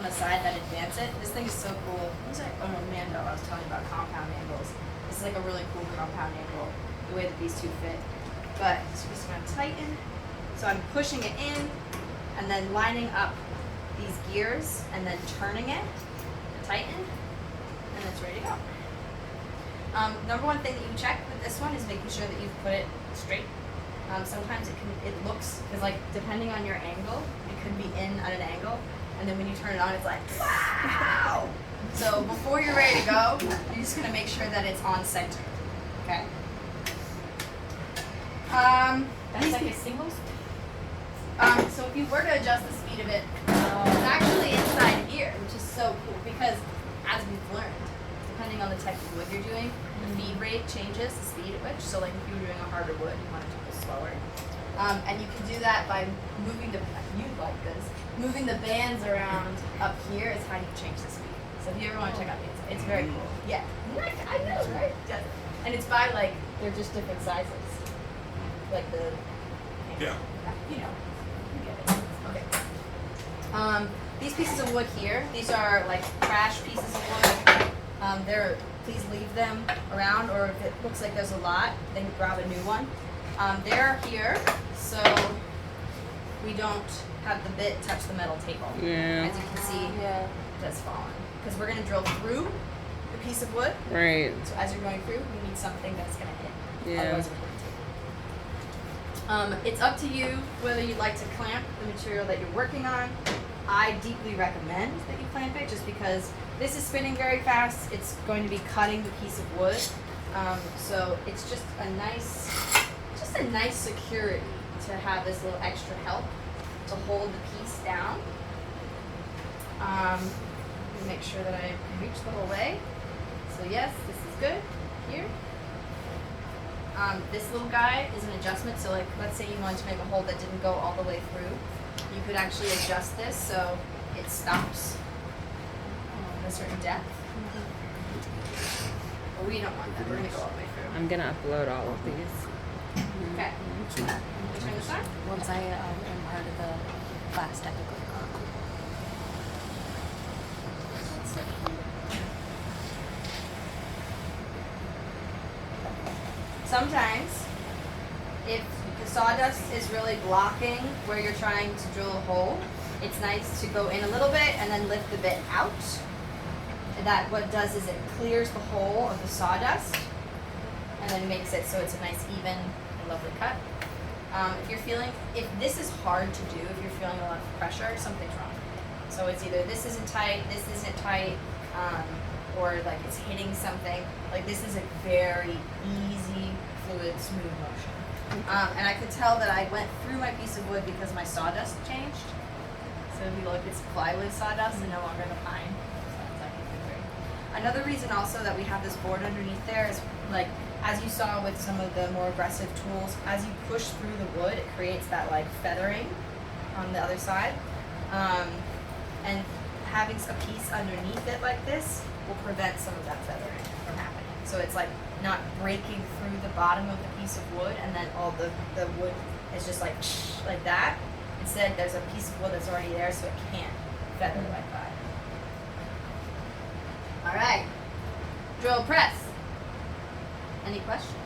on the side that advance it. This thing is so cool. What was I? Oh no, Mando. I was telling you about compound angles. This is like a really cool compound angle, the way that these two fit. But so just gonna tighten. So I'm pushing it in, and then lining up these gears, and then turning it, tighten, and it's ready to go. Number one thing that you check with this one is making sure that you've put it straight. Sometimes it looks, because like depending on your angle, it could be in at an angle, and then when you turn it on, it's like, wow! So before you're ready to go, you're just gonna make sure that it's on center, okay? That's like a single speed. So if you were to adjust the speed of it, it's actually inside here, which is so cool, because as we've learned, depending on the type of wood you're doing, the feed rate changes, the speed at which. So like if you were doing a harder wood, you want it to go slower. And you can do that by moving moving the bands around up here is how you change the speed. So if you ever want to check out these, it's very cool. Yeah, I know, right? Yeah. And it's by like, they're just different sizes. Like the, Yeah. you know, you get it. Okay. These pieces of wood here, these are like trash pieces of wood. Please leave them around, or if it looks like there's a lot, then grab a new one. They're here, so we don't have the bit touch the metal table. Yeah. As you can see, it has fallen. Because we're going to drill through the piece of wood. Right. So as you're going through, you need something that's going to hit. Yeah. Otherwise, we're going to take it. It's up to you whether you'd like to clamp the material that you're working on. I deeply recommend that you clamp it, just because this is spinning very fast. It's going to be cutting the piece of wood. So it's just a nice security to have this little extra help to hold the piece down. Let me make sure that I reach the whole way. So yes, this is good here. This little guy is an adjustment. So like, let's say you wanted to make a hole that didn't go all the way through. You could actually adjust this so it stops at a certain depth. But we don't want that. We're going to go all the way through. I'm gonna upload all of these. Okay. Turn this on. Once I am part of the class, technically. Sometimes, if the sawdust is really blocking where you're trying to drill a hole, it's nice to go in a little bit and then lift the bit out. And that what it does is it clears the hole of the sawdust and then makes it so it's a nice, even, and lovely cut. If this is hard to do, if you're feeling a lot of pressure, something's wrong. So it's either this isn't tight, or like it's hitting something. Like this is a very easy, fluid, smooth motion. And I could tell that I went through my piece of wood because my sawdust changed. So if you look, it's plywood sawdust and no longer the pine. So that's actually great. Another reason also that we have this board underneath there is, like, as you saw with some of the more aggressive tools, as you push through the wood, it creates that like feathering on the other side. And having a piece underneath it like this will prevent some of that feathering from happening. So it's like not breaking through the bottom of the piece of wood and then all the wood is just like that. Instead, there's a piece of wood that's already there, so it can't feather like that. All right, drill press. Any questions?